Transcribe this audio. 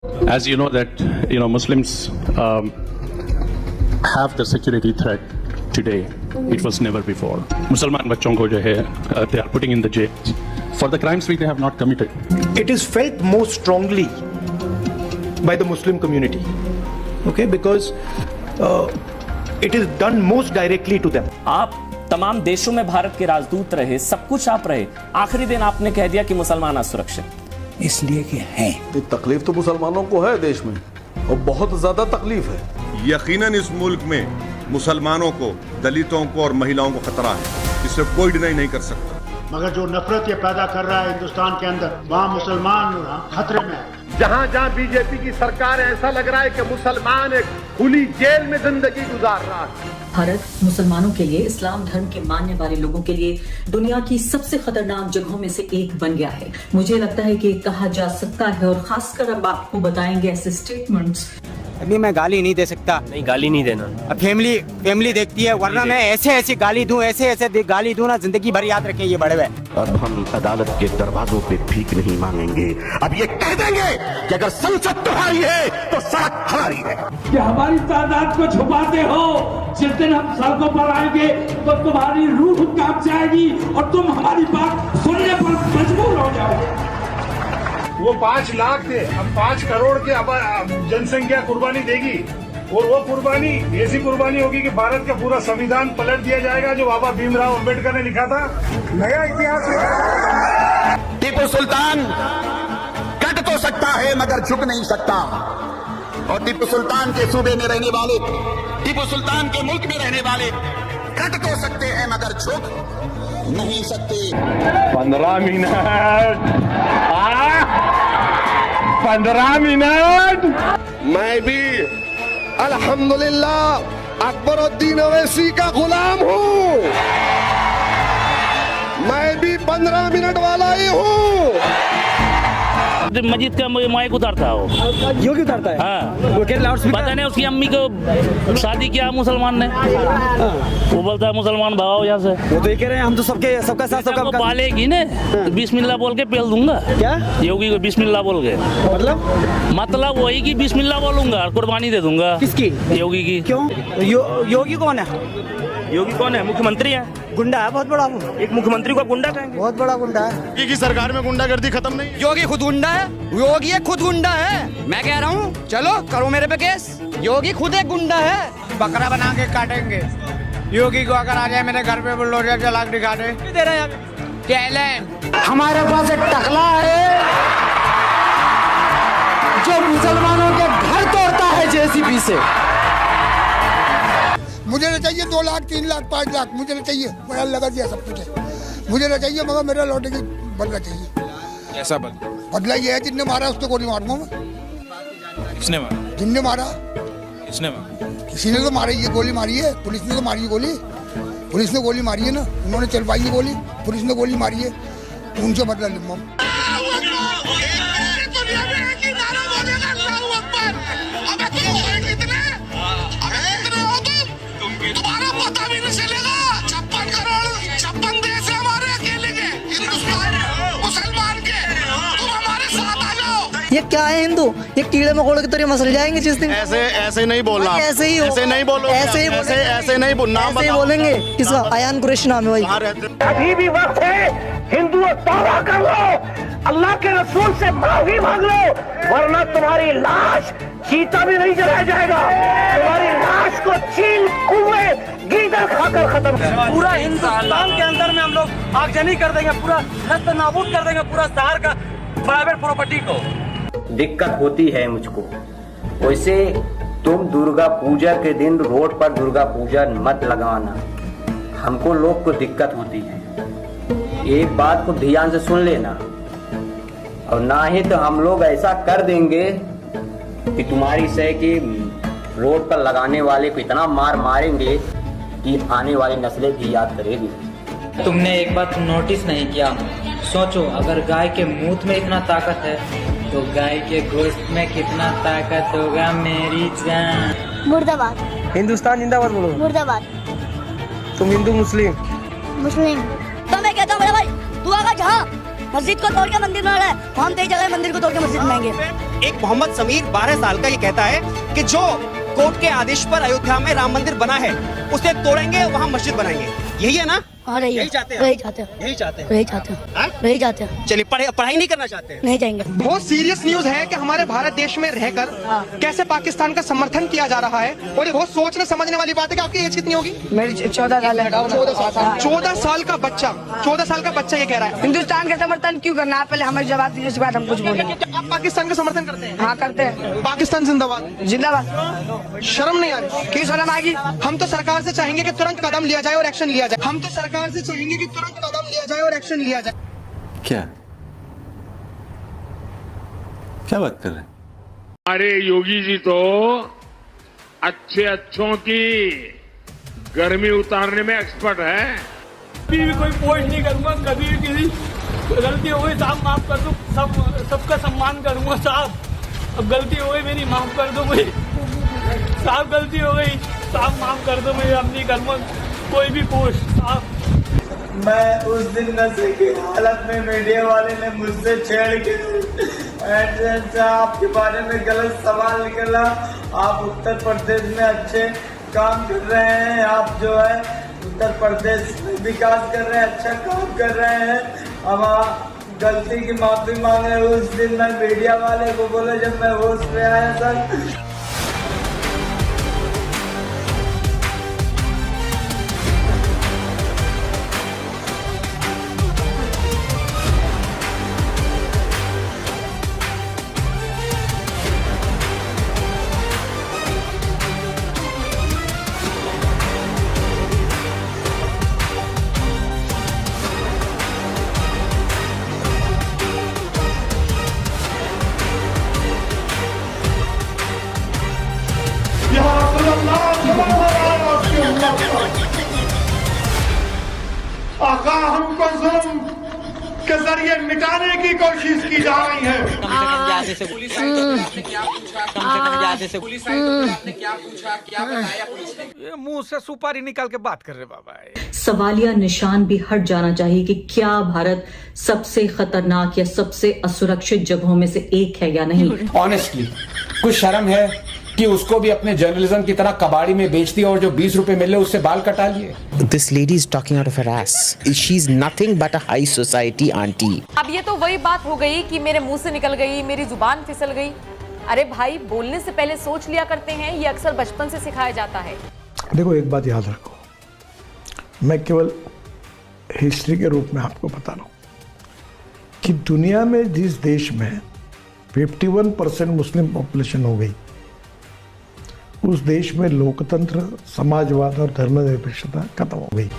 As you know that Muslims have the security threat today. It was never before. मुसलमान बच्चों को जो है they are putting in the jail for the crimes which they have not committed. It is felt more strongly by the Muslim community, okay, because it is done most directly to them. आप तमाम देशों में भारत के राजदूत रहे, सब कुछ आप रहे, आखिरी दिन आपने कह दिया कि मुसलमान असुरक्षित। इसलिए कि हैं। तकलीफ तो मुसलमानों को है देश में, और बहुत ज्यादा तकलीफ है। यकीनन इस मुल्क में मुसलमानों को, दलितों को और महिलाओं को खतरा है, इससे कोई डिनाई नहीं कर सकता। मगर जो नफरत ये पैदा कर रहा है हिंदुस्तान के अंदर, वहाँ मुसलमान खतरे में है। जहाँ जहाँ बीजेपी की सरकार है, ऐसा लग रहा है कि मुसलमान एक खुली जेल में जिंदगी गुजार रहा है। भारत मुसलमानों के लिए, इस्लाम धर्म के मानने वाले लोगों के लिए दुनिया की सबसे खतरनाक जगहों में से एक बन गया है। मुझे लगता है कि कहा जा सकता है, और खासकर अब आपको बताएंगे ऐसे स्टेटमेंट्स। अभी मैं गाली नहीं दे सकता। नहीं, गाली नहीं देना। अब फैमिली देखती है, वरना मैं ऐसे गाली दूं, ऐसे गाली दूं ना, जिंदगी भर याद रखें ये बड़े हुए। अब हम अदालत के दरवाजों पे भीख नहीं मांगेंगे, अब ये कह देंगे कि अगर संसद तुम्हारी है तो सड़क हमारी है। कि हमारी तादाद को छुपाते हो, जिस दिन हम सड़कों पर आएंगे तो तुम्हारी रूह कांप जाएगी और तुम हमारी बात सुनने पर मजबूर हो जाओगे। वो 5 लाख थे, अब 5 करोड़ के अब जनसंख्या कुर्बानी देगी, और वो कुर्बानी ऐसी कुर्बानी होगी कि भारत का पूरा संविधान पलट दिया जाएगा, जो बाबा भीमराव अंबेडकर ने लिखा था। नया इतिहास लिखा। टीपू सुल्तान कट तो सकता है मगर झुक नहीं सकता, और टीपू सुल्तान के सूबे में रहने वाले, टीपू सुल्तान के मुल्क में रहने वाले कट तो सकते हैं मगर झुक नहीं सकते। 15 मिनट मैं भी अल्हम्दुलिल्लाह अकबरुद्दीन अवैसी का गुलाम हूँ। मैं भी 15 मिनट वाला ही हूँ। मस्जिद का माइक उतारता है वो। योगी उतारता है? हाँ। वो क्या लाउडस्पीकर? पता नहीं उसकी अम्मी को शादी किया मुसलमान ने। वो बोलता है मुसलमान भागो यहाँ से। वो तो ये कह रहे हैं हम तो सबका साथ सबका पालेगी ने तो बिस्मिल्लाह बोल के पेल दूंगा। क्या? योगी को बिस्मिल्लाह बोल के। मतलब वही की बिस्मिल्लाह बोलूंगा, कुर्बानी दे दूंगा। किसकी? योगी की। क्यों? योगी कौन है? योगी कौन है? मुख्यमंत्री है। गुंडा है बहुत बड़ा। एक मुख्यमंत्री को गुंडा कहेंगे? बहुत बड़ा गुंडा है। योगी की सरकार में गुंडागर्दी खत्म नहीं। योगी खुद गुंडा है। योगी खुद गुंडा है। मैं कह रहा हूँ चलो करो मेरे पे केस। योगी खुद एक गुंडा है। बकरा बना के काटेंगे योगी को, अगर आ जाए मेरे घर पे बुलडोजर चला के दिखा दे। दे रहे हैं टैलेंट। हमारे पास एक टकला है जो मुसलमानों के घर तोड़ता है जेसीबी से। मुझे न चाहिए 2 लाख 3 लाख 5 लाख, मुझे न चाहिए। मैं लगा दिया सब कुछ है, मुझे न चाहिए, मगर मेरा लौटे की बदला चाहिए। ऐसा बदला ये है जिनने मारा उसको गोली मारूंगा मैं। किसने मारा? जिनने मारा। किसने मारा? किसी ने तो मारी, ये गोली मारी है, पुलिस ने तो मारी है गोली। पुलिस ने गोली मारी है ना, उन्होंने चलवाई है गोली, पुलिस ने गोली मारी है, उनसे बदला लूंगा। ये क्या है हिंदू? ये कीड़े मकोड़े की तरह मसल जाएंगे जिस दिन। ऐसे नहीं बोलना। ऐसे ही ऐसे नहीं बोलो। ऐसे नहीं बोलना। ऐसे ही बोलेंगे। किसका? आयान कुरैशी नाम है भाई। अभी भी वक्त है, हिंदू तौबा कर लो, अल्लाह के रसूल से माफी मांग लो, वरना तुम्हारी लाश चीता भी नहीं जलाया जाएगा। तुम्हारी लाश को चील कुएं गीदड़ खाकर खत्म। पूरा हिंदुस्तान के अंदर में हम लोग आगजनी कर देंगे, पूरा नस्त नाबूद कर देंगे, पूरा शहर का प्राइवेट प्रॉपर्टी को। दिक्कत होती है मुझको। वैसे तुम दुर्गा पूजा के दिन रोड पर दुर्गा पूजा मत लगाना, हमको लोग को दिक्कत होती है। एक बात को ध्यान से सुन लेना, और ना ही तो हम लोग ऐसा कर देंगे कि तुम्हारी सह की रोड पर लगाने वाले को इतना मार मारेंगे कि आने वाली नस्लें भी याद करेगी। तुमने एक बात नोटिस नहीं किया? सोचो, अगर गाय के मूत्र में इतना ताकत है तो गाय के गोश्त में कितना ताकत होगा मेरी जान। मुर्दाबाद। हिंदुस्तान जिंदाबाद बोलो। मुर्दाबाद। तुम हिंदू मुस्लिम? मुस्लिम। तो मैं कहता हूँ बड़े भाई, दुआ का जहाँ मस्जिद को तोड़ के मंदिर बना रहा है, हम तेज जगह मंदिर को तोड़ के मस्जिद बनाएंगे। एक मोहम्मद समीर 12 साल का ये कहता है कि जो कोर्ट के आदेश पर अयोध्या में राम मंदिर बना है उसे तोड़ेंगे, वहाँ मस्जिद बनाएंगे। यही है ना? हाँ, यही चाहते हैं, यही चाहते हैं, यही चाहते हैं, यही चाहते हैं, यही चाहते हैं। चलिए पढ़ाई नहीं करना चाहते हैं? नहीं चाहेंगे। बहुत सीरियस न्यूज है कि हमारे भारत देश में रहकर कैसे पाकिस्तान का समर्थन किया जा रहा है, और ये बहुत सोचने समझने वाली बात है कि आपकी एज कितनी होगी? मेरी 14 साल है। 14 साल का बच्चा, 14 साल का बच्चा ये कह रहा है हिंदुस्तान का समर्थन क्यों करना? आप पहले हमें जवाब दीजिए, उसके बाद हम कुछ बोलेंगे। आप पाकिस्तान का समर्थन करते हैं? हाँ, करते हैं। पाकिस्तान जिंदाबाद। जिंदाबाद। शर्म नहीं आ रही? क्यों शर्म आएगी? हम तो सरकार से चाहेंगे कि तुरंत कदम लिया जाए और एक्शन लिया जाए। हम तो सरकार से चाहेंगे कि तुरंत कदम लिया जाए और एक्शन लिया जाए। क्या बात कर रहे हैं? अरे योगी जी तो अच्छों की गर्मी उतारने में एक्सपर्ट है। कभी भी कोई पोस्ट नहीं करूंगा, कभी भी किसी गलती हो गई साहब माफ कर दो, सबका सम्मान करूंगा साहब। अब गलती हो गई मेरी, माफ कर दो मुझे साहब, गलती हो गई साहब, माफ कर दो, मैं अब नहीं करूंगा कोई भी पोस्ट साहब। मैं उस दिन नशे की हालत में मीडिया वाले ने मुझसे छेड़ के आपके बारे में गलत सवाल निकला। आप उत्तर प्रदेश में अच्छे काम कर रहे हैं, आप जो है उत्तर प्रदेश में विकास कर रहे हैं, अच्छा काम कर रहे हैं। अब गलती की माफी मांग रहे। उस दिन मैं मीडिया वाले को बोला जब मैं होश में आया सर। आका हमको जुल्म के जरिए मिटाने की कोशिश की जा रही है। ये मुंह से सुपारी निकाल के बात कर रहे बाबा। सवालिया निशान भी हट जाना चाहिए कि क्या भारत सबसे खतरनाक या सबसे असुरक्षित जगहों में से एक है या नहीं। ऑनेस्टली कुछ शर्म है कि उसको भी अपने जर्नलिज्म की तरह कबाड़ी में बेच दिया और जो 20 रुपए मिले उससे बाल कटा लिए। This lady is talking out of her ass. She's nothing but a high society auntie. अब ये तो वही बात हो गई कि मेरे मुंह से निकल गई, मेरी जुबान फिसल गई। अरे भाई, बोलने से पहले सोच लिया करते हैं, ये अक्सर बचपन से सिखाया जाता है। देखो, एक बात याद रखो, मैं केवल हिस्ट्री के रूप में आपको बता रहा हूं कि दुनिया में जिस देश में 51% मुस्लिम पॉपुलेशन हो गई, उस देश में लोकतंत्र, समाजवाद और धर्मनिरपेक्षता खत्म हो गई।